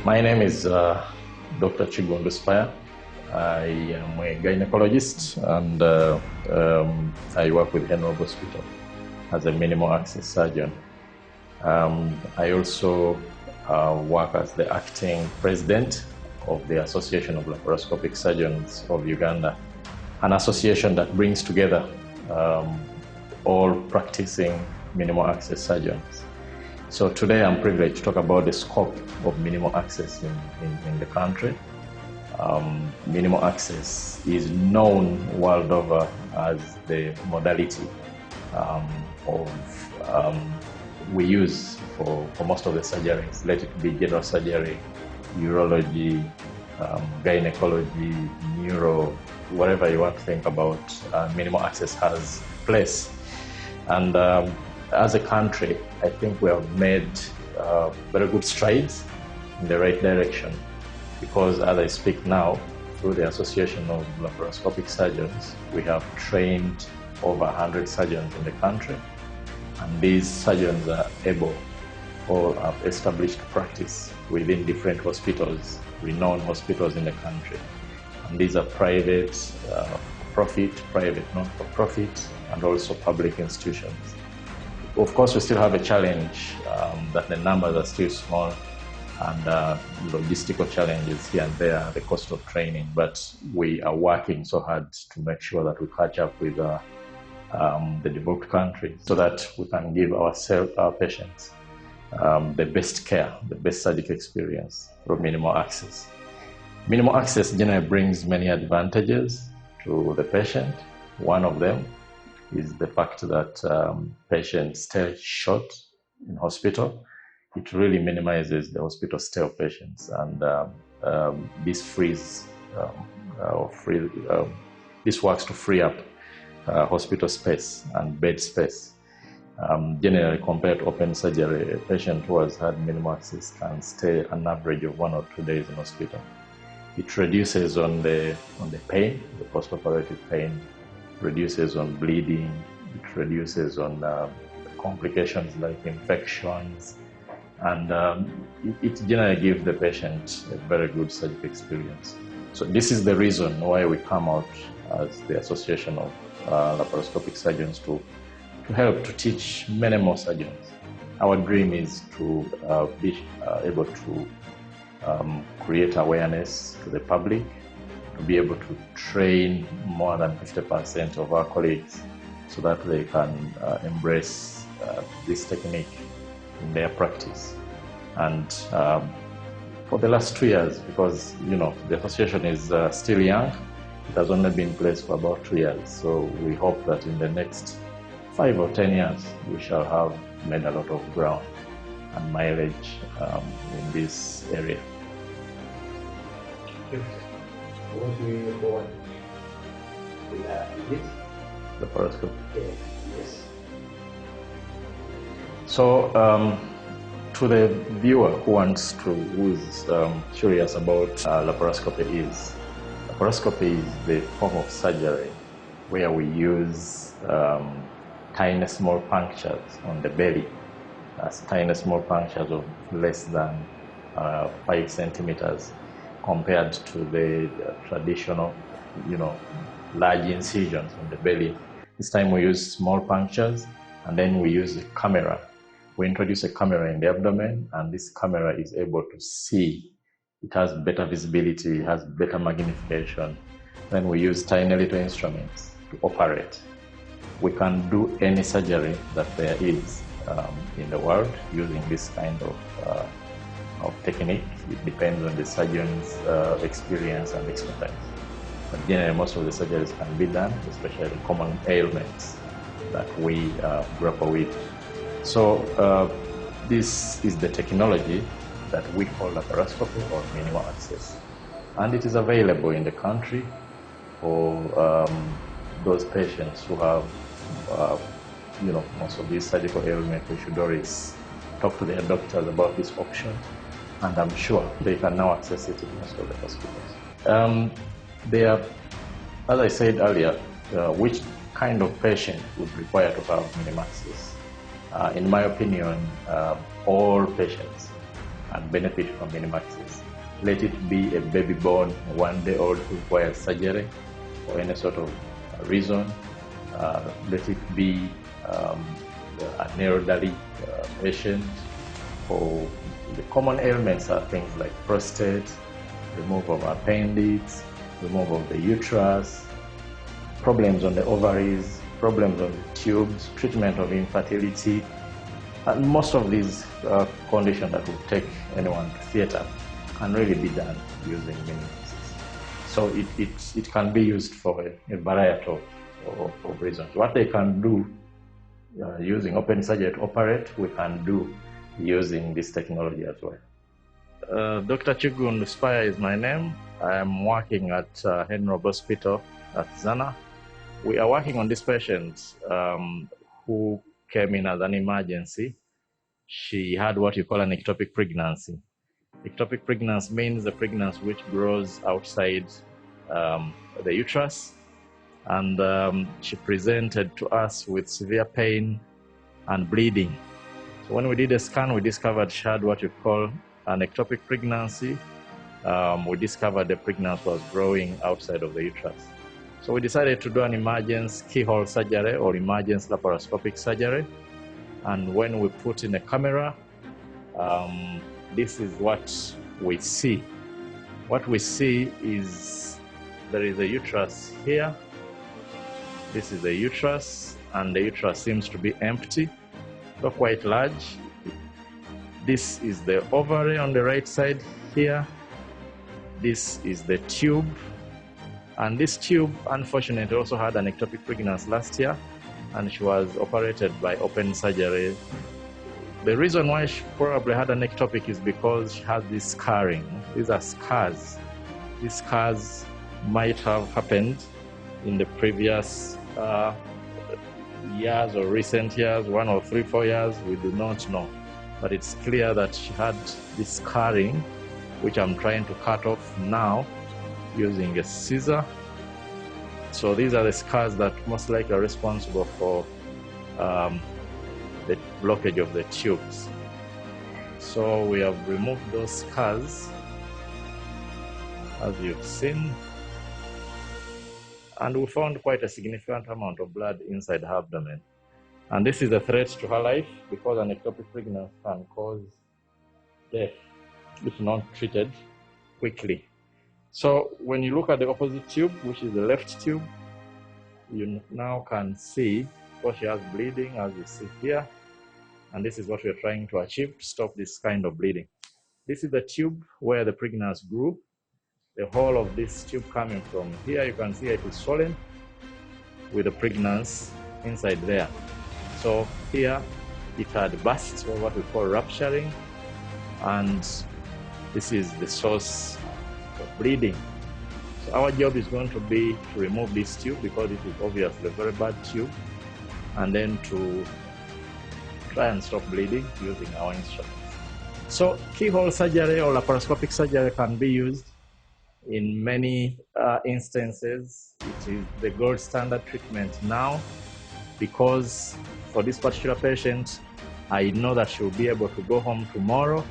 My name is Dr. Kiggundu Spire. I am a gynecologist and I work with General Hospital as a minimal access surgeon. I also work as the acting president of the Association of Laparoscopic Surgeons of Uganda, an association that brings together all practicing minimal access surgeons. So today I'm privileged to talk about the scope of minimal access in the country. Minimal access is known world over as the modality we use for most of the surgeries. Let it be general surgery, urology, gynecology, neuro, whatever you want to think about, minimal access has place. And as a country, I think we have made very good strides in the right direction, because as I speak now, through the Association of Laparoscopic Surgeons, we have trained over 100 surgeons in the country, and these surgeons are able or have established practice within different hospitals, renowned hospitals in the country. And these are private, profit, private, not-for-profit, and also public institutions. Of course, we still have a challenge that the numbers are still small, and logistical challenges here and there, the cost of training, but we are working so hard to make sure that we catch up with the developed countries so that we can give our patients the best care, the best surgical experience through minimal access. Minimal access generally brings many advantages to the patient. One of them is the fact that patients stay short in hospital. It really minimizes the hospital stay of patients, and this this works to free up hospital space and bed space. Generally, compared to open surgery, a patient who has had minimal access can stay an average of 1 or 2 days in hospital. It reduces on the pain, the post-operative pain, reduces on bleeding, it reduces on complications like infections, and it generally gives the patient a very good surgical experience. So this is the reason why we come out as the Association of Laparoscopic Surgeons to help to teach many more surgeons. Our dream is to be able to create awareness to the public, to be able to train more than 50% of our colleagues so that they can embrace this technique in their practice. And for the last 2 years, because the association is still young, it has only been in place for about 2 years. So we hope that in the next 5 or 10 years, we shall have made a lot of ground and mileage in this area. What do you look forward with this? Laparoscopy. Yes. So, to the viewer who is curious about laparoscopy is the form of surgery where we use tiny small punctures on the belly, tiny small punctures of less than 5 centimeters, compared to the traditional, large incisions on the belly. This time we use small punctures, and then we use a camera. We introduce a camera in the abdomen, and this camera is able to see. It has better visibility, it has better magnification. Then we use tiny little instruments to operate. We can do any surgery that there is in the world using this kind of technique. It depends on the surgeon's experience and expertise. But generally, most of the surgeries can be done, especially common ailments that we grapple with. So this is the technology that we call laparoscopy or minimal access. And it is available in the country for those patients who have most of these surgical ailments. We should always talk to their doctors about this option, and I'm sure they can now access it in most of the hospitals. As I said earlier, which kind of patient would require to have minimal access? In my opinion, all patients and benefit from minimaxis. Let it be a baby born 1 day old who requires surgery for any sort of reason. Let it be an elderly patient. For the common ailments are things like prostate, removal of appendix, removal of the uterus, problems on the ovaries, problems on the tubes, treatment of infertility, and most of these conditions that will take anyone to theater can really be done using minimaxis. So it can be used for a variety of reasons. What they can do using open surgery to operate, we can do using this technology as well. Dr. Kiggundu, Spire is my name. I am working at Henry Hospital at Zana. We are working on this patient who came in as an emergency. She had what you call an ectopic pregnancy. Ectopic pregnancy means a pregnancy which grows outside the uterus, and she presented to us with severe pain and bleeding. So when we did a scan, we discovered she had what you call an ectopic pregnancy. We discovered the pregnancy was growing outside of the uterus. So we decided to do an emergency keyhole surgery or emergency laparoscopic surgery. And when we put in a camera, this is what we see. What we see is there is a uterus here. This is the uterus, and the uterus seems to be empty, not quite large. This is the ovary on the right side here. This is the tube. And this tube, unfortunately, also had an ectopic pregnancy last year, and she was operated by open surgery. The reason why she probably had an ectopic is because she had this scarring. These are scars. These scars might have happened in the previous years or recent years, 1 or 3, 4 years, we do not know. But it's clear that she had this scarring, which I'm trying to cut off now using a scissor. So these are the scars that most likely are responsible for the blockage of the tubes. So we have removed those scars, as you've seen, and we found quite a significant amount of blood inside her abdomen. And this is a threat to her life because an ectopic pregnancy can cause death if not treated quickly. So when you look at the opposite tube, which is the left tube, you now can see what she has bleeding, as you see here. And this is what we're trying to achieve to stop this kind of bleeding. This is the tube where the pregnancy grew. The whole of this tube coming from here, you can see it is swollen with the pregnancy inside there. So here it had burst, or what we call rupturing, and this is the source of bleeding. So our job is going to be to remove this tube because it is obviously a very bad tube, and then to try and stop bleeding using our instruments. So keyhole surgery or laparoscopic surgery can be used in many instances. It is the gold standard treatment now because for this particular patient, I know that she will be able to go home tomorrow.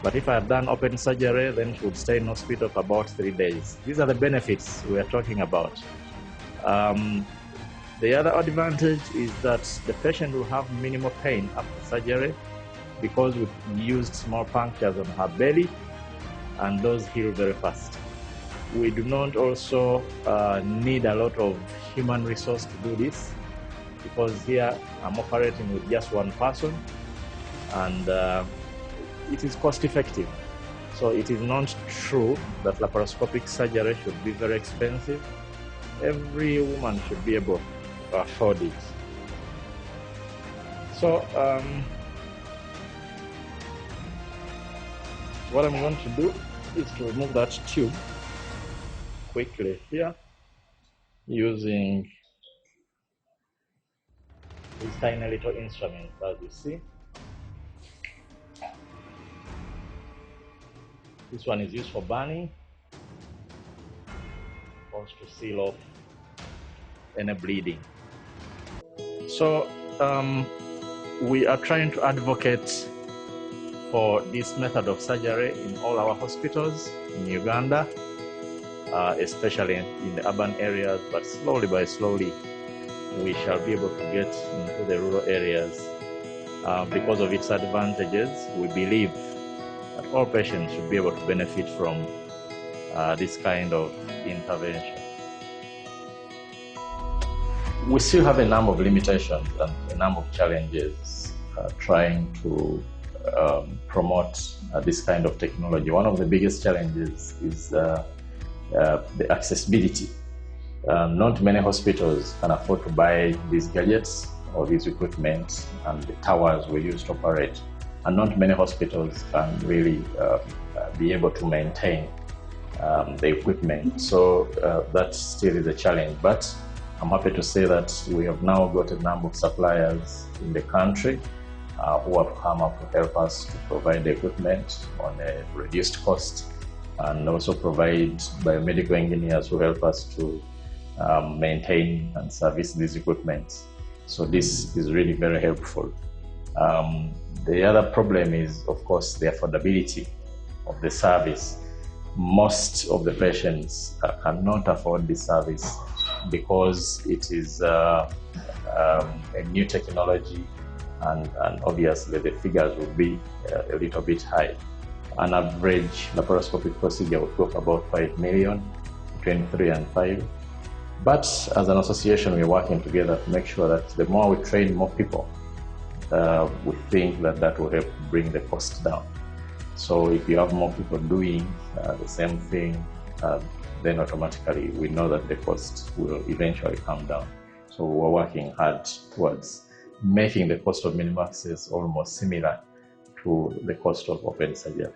But if I have done open surgery, then she would stay in hospital for about 3 days. These are the benefits we are talking about. The other advantage is that the patient will have minimal pain after surgery because we used small punctures on her belly and those heal very fast. We do not also need a lot of human resource to do this because here I'm operating with just one person, and it is cost effective. So it is not true that laparoscopic surgery should be very expensive. Every woman should be able to afford it. So what I'm going to do is to remove that tube quickly here using these tiny little instruments, as you see. This one is used for burning, or to seal off any bleeding. So we are trying to advocate for this method of surgery in all our hospitals in Uganda, especially in the urban areas, but slowly by slowly, we shall be able to get into the rural areas. Because of its advantages, we believe that all patients should be able to benefit from this kind of intervention. We still have a number of limitations and a number of challenges trying to promote this kind of technology. One of the biggest challenges is the accessibility. Not many hospitals can afford to buy these gadgets or these equipment and the towers we use to operate. And not many hospitals can really be able to maintain the equipment. So that still is a challenge. But I'm happy to say that we have now got a number of suppliers in the country who have come up to help us to provide the equipment on a reduced cost, and also provide biomedical engineers who help us to maintain and service these equipment. So this is really very helpful. The other problem is, of course, the affordability of the service. Most of the patients cannot afford the service because it is a new technology, and obviously the figures will be a little bit high. An average laparoscopic procedure would cost about 5 million, between 3 and 5. But as an association, we're working together to make sure that the more we train more people, we think that that will help bring the cost down. So if you have more people doing the same thing, then automatically we know that the cost will eventually come down. So we're working hard towards making the cost of minimum access almost similar to the cost of open surgery.